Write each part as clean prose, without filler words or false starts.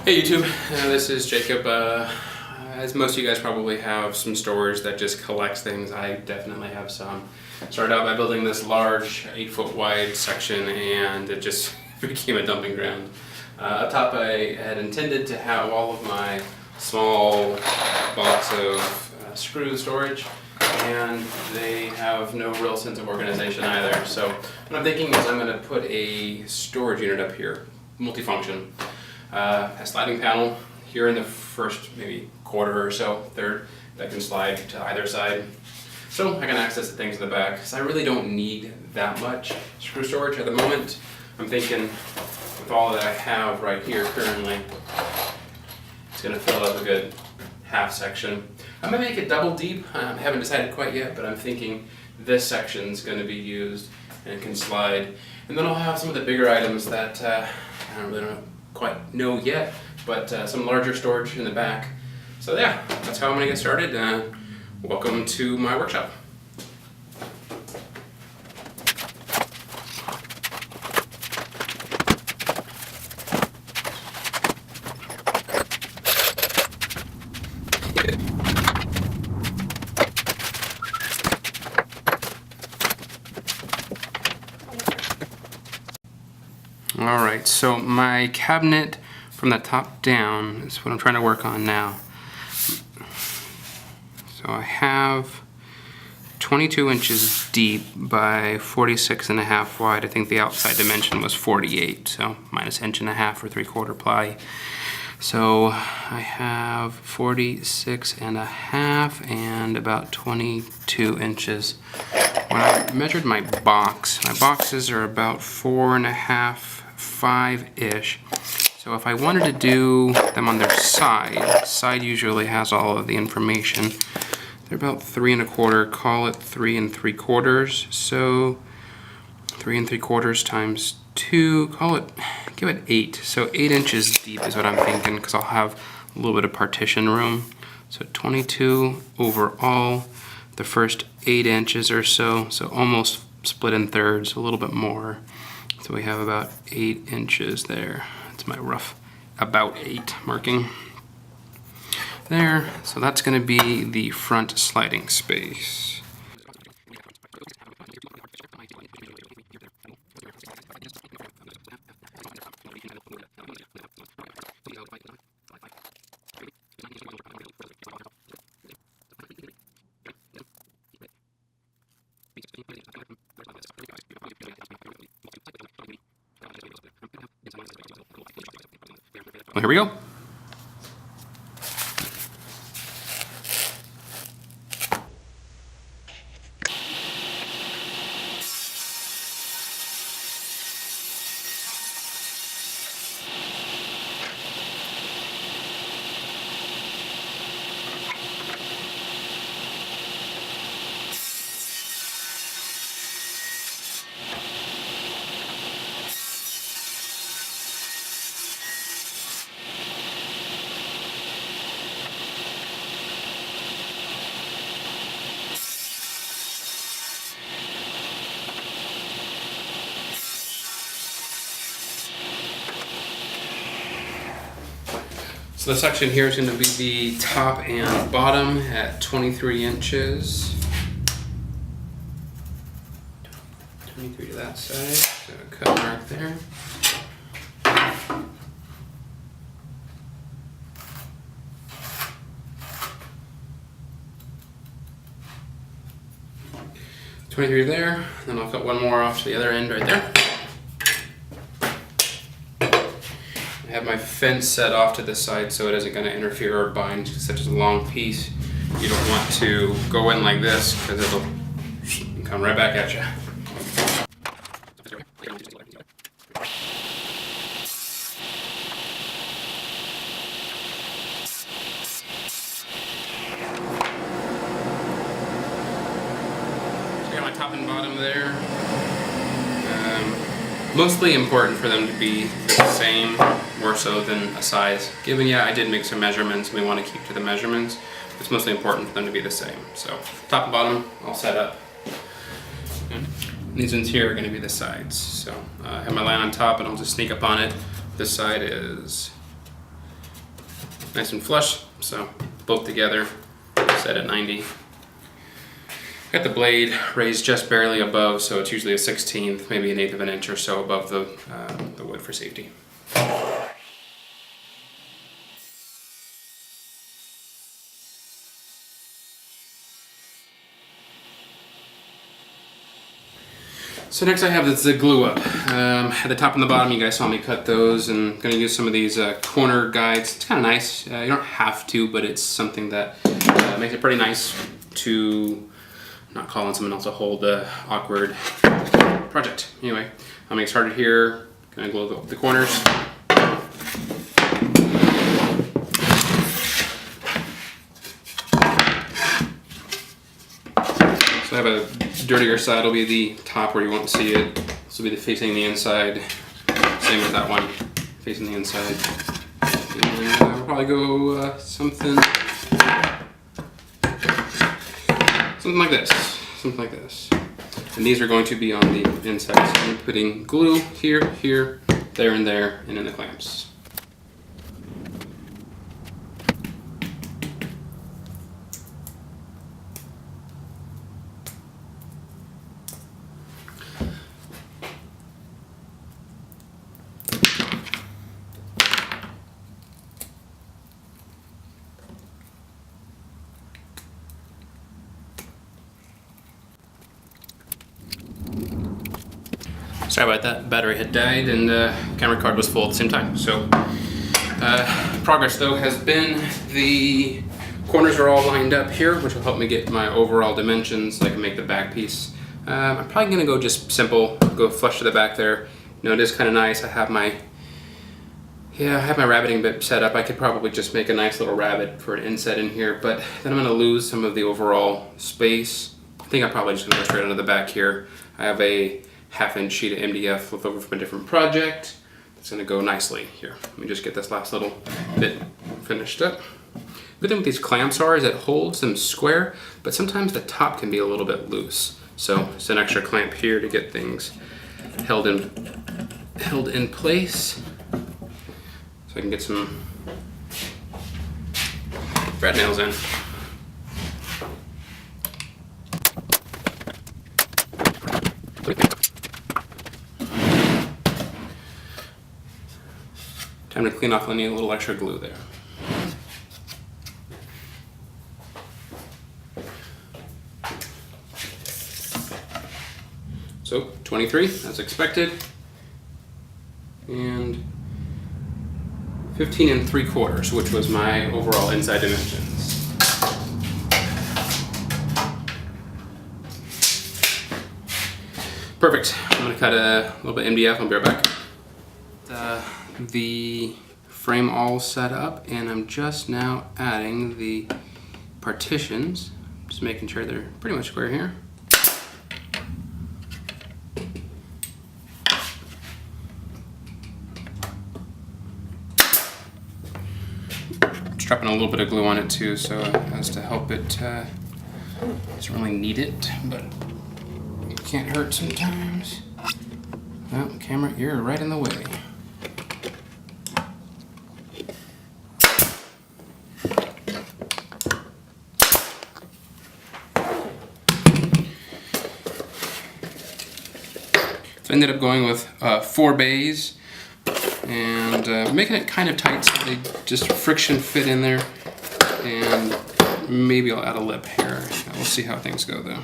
Hey YouTube, this is Jacob. As most of you guys probably have some storage that just collects things, I definitely have some. Started out by building this large 8-foot wide section and it just became a dumping ground. Up top I had intended to have all of my small box of screw storage, and they have no real sense of organization either. So what I'm thinking is I'm going to put a storage unit up here, multifunction. A sliding panel here in the first maybe quarter or so, third, that can slide to either side. So I can access the things in the back. So I really don't need that much screw storage at the moment. I'm thinking with all that I have right here currently, it's going to fill up a good half section. I'm going to make it double deep. I haven't decided quite yet, but I'm thinking this section is going to be used and can slide. And then I'll have some of the bigger items that I don't really quite know yet, but some larger storage in the back. So yeah, that's how I'm going to get started. Welcome to my workshop. Alright, so my cabinet from the top down is what I'm trying to work on now. So I have 22 inches deep by 46.5 wide. I think the outside dimension was 48, so minus 1.5 or 3/4 ply. So I have 46.5 and about 22 inches. When I measured my boxes are about 4.5, 5-ish. So if I wanted to do them on their side usually has all of the information. They're about 3 1/4, call it 3 3/4. So 3 3/4 times 2, give it 8. So 8 inches deep is what I'm thinking, because I'll have a little bit of partition room. So 22 overall, the first 8 inches or so, so almost split in thirds, a little bit more. So we have about 8 inches there. That's my rough about 8 marking there. So that's going to be the front sliding space. Well, here we go. So the section here is going to be the top and bottom at 23 inches. 23 to that side, so a cut mark there. .23 there, then I'll cut one more off to the other end right there. I have my fence set off to the side so it isn't going to interfere or bind such as a long piece. You don't want to go in like this because it'll come right back at you. So I got my top and bottom there. Mostly important for them to be the same, more so than a size. Given, yeah, I did make some measurements and we want to keep to the measurements, it's mostly important for them to be the same. So top and bottom all set up. And these ones here are going to be the sides. So I have my line on top and I'll just sneak up on it. This side is nice and flush, so both together, set at 90. Got the blade raised just barely above, so it's usually a 1/16, maybe 1/8 of an inch or so above the wood for safety. So next I have the glue up. At the top and the bottom you guys saw me cut those, and I'm going to use some of these corner guides. It's kind of nice. You don't have to, but it's something that makes it pretty nice to not call on someone else to hold the awkward project. Anyway, I'm going to get started here. Going to glue the corners. So I have a dirtier side will be the top where you won't see it. This will be facing the inside. Same with that one, facing the inside. And we'll probably go something like this. Something like this. And these are going to be on the inside. So I'm putting glue here, here, there, and there, and in the clamps. Sorry about that, battery had died and the camera card was full at the same time. So progress though has been the corners are all lined up here, which will help me get my overall dimensions so I can make the back piece. I'm probably gonna go just simple, go flush to the back there. You know, it is kind of nice. I have my rabbeting bit set up. I could probably just make a nice little rabbet for an inset in here, but then I'm gonna lose some of the overall space. I think I'm probably just gonna go straight onto the back here. I have a 1/2 inch sheet of MDF left over from a different project. It's gonna go nicely here. Let me just get this last little bit finished up. Good thing with these clamps is it holds them square, but sometimes the top can be a little bit loose. So it's an extra clamp here to get things held in place. So I can get some thread nails in. Time to clean off any little extra glue there. So 23 as expected, and 15 3/4, which was my overall inside dimensions. Perfect. I'm gonna cut a little bit MDF. I'll be right back. The frame all set up, and I'm just now adding the partitions. Just making sure they're pretty much square here. Just dropping a little bit of glue on it too, so as to help it. Doesn't really need it, but it can't hurt sometimes. Well, camera, you're right in the way. So I ended up going with 4 bays and making it kind of tight so they just friction fit in there, and maybe I'll add a lip here. We'll see how things go though.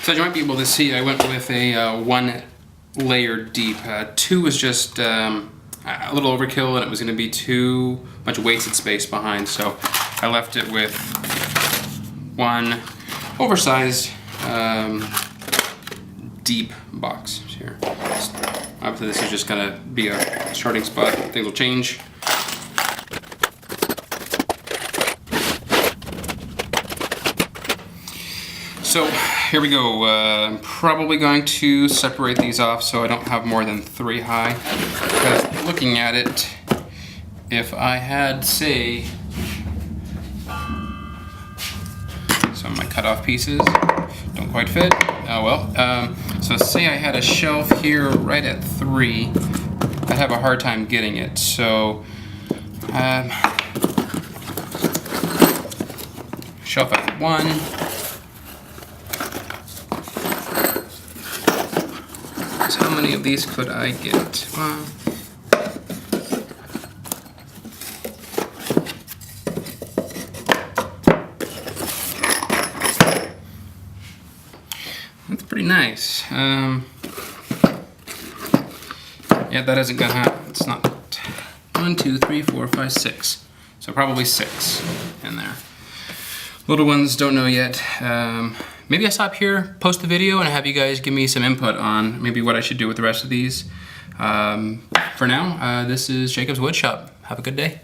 So as you might be able to see, I went with a 1 layer deep. 2 was just a little overkill, and it was going to be too much wasted space behind, so I left it with 1 oversized deep box here. Obviously this is just going to be a starting spot. Things will change. So here we go. I'm probably going to separate these off so I don't have more than 3 high. Because looking at it, if I had, say, some of my cutoff pieces don't quite fit. Oh well. So say I had a shelf here right at 3. I'd have a hard time getting it. So shelf at 1. So how many of these could I get? Well, that's pretty nice. Yeah, that isn't gonna happen. It's not 1, 2, 3, 4, 5, 6. So probably 6 in there. Little ones, don't know yet. Maybe I stop here, post the video, and have you guys give me some input on maybe what I should do with the rest of these. For now, this is Jacob's Woodshop. Have a good day.